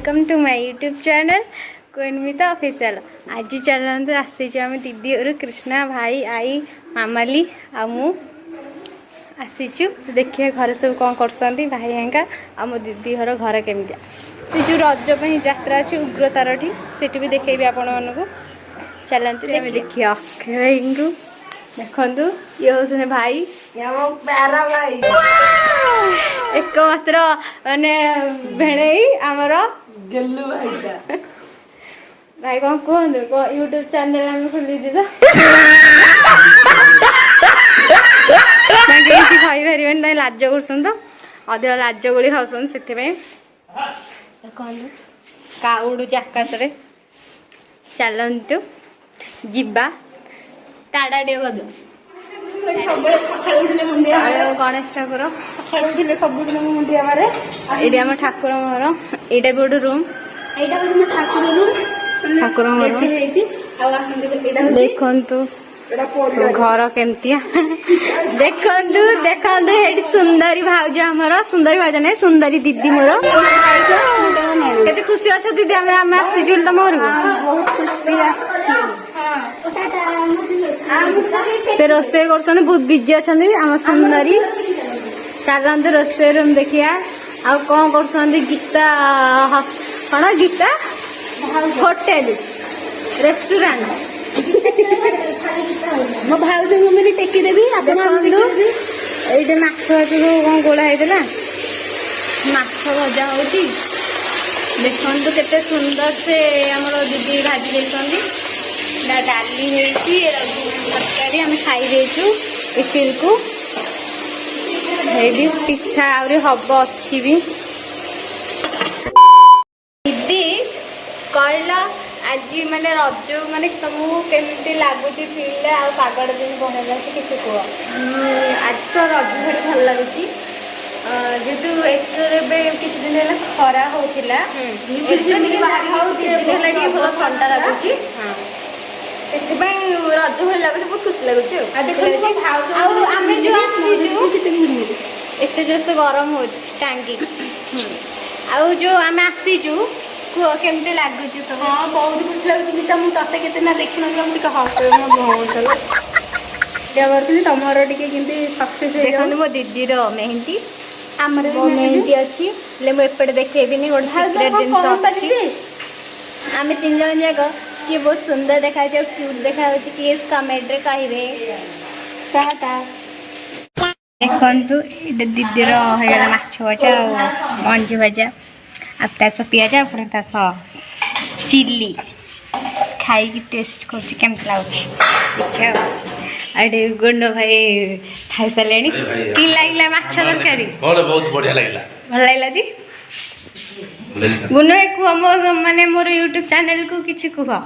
Welcome to my YouTube channel मita official. आज चलते आसीचु आम दीदी और कृष्णा भाई आई मामाली आमु आसीचु देखिए घर सब कौन कर भाई हेंका आम दीदी घर घर केमिया से जो रज यात्रा अच्छी उग्रतार से भी देखेबी आपण मानक चलते देखिए अक्षय को देखु ये हूँ भाई एकमात्र माने भेणे आमर गेलु भाई भाई कौन कहतु यूट्यूब चैनल आम खोली तो किसी पारे लाज कर अधिक लाज गोली खाऊन से कहतु का उड़ू आकाश चलतु जीवा टाड़ा टे कदू गणेश ठाकुर ये आम ठाकुर घर यहाँ भी गोटे रूम ठाकुर देखु घर केमतिया देखु देखु सुंदरी भाउज आमर सुंदरी भाउज नहीं सुंदरी दीदी मोर केते खुशी अच्छा दीदी आम आसीचु तुम घर बहुत खुशी से रोसे कर बहुत बिजी अच्छा आम सुंदरी चलते रोसे रूम देखिया आ कौन कर गीता कौन गीता होटेल रेस्टोरेंट मो भाउज को मिली टेकी देवी ये माछ भाज कौन गोला होता माछ भजा हो देखु केते सुंदर से आमर दीदी भाजी देती डाली तरकारी आम खाई देचु इटिल को पिठा आहरी हम अच्छी भी दीदी कहला आज माने रज माने तुमको केमती लगुच फिल्ड आगड़ दिन बनला कि कह आज तो रज भारी भल लगुच जेहेतु किसी दिन है खरा होता भल ठंडा लगुच से रज भाई लगुच बहुत खुशी लगुच एत जोर से गरम हो टांगी आउ जो आम आसीचु कह केमती लगुच सब हाँ बहुत खुशी लगुच मुझे तते ना देखी ना हस करी तुम टे सक्सेस देखो मो दीदी मेहंदी आमर मो मेहंदी अच्छी मुझे देखेबी गोटे सिक्रेट जिन आम तीन जन जाक किए बहुत सुंदर देखा क्यूट देखा किए कमेंट कहे देखु ये दीदीर होगा माछ भजा मंजू भजा आस पिज पुणी तास चिली खाई टेस्ट कर देखिए आटे गुंड भाई खाई सारे कि लगे माछ तरकारी बहुत बढ़िया लगला भल लगला दी गुंड भाई कह माने मोर यूट्यूब चैनल को किसी कह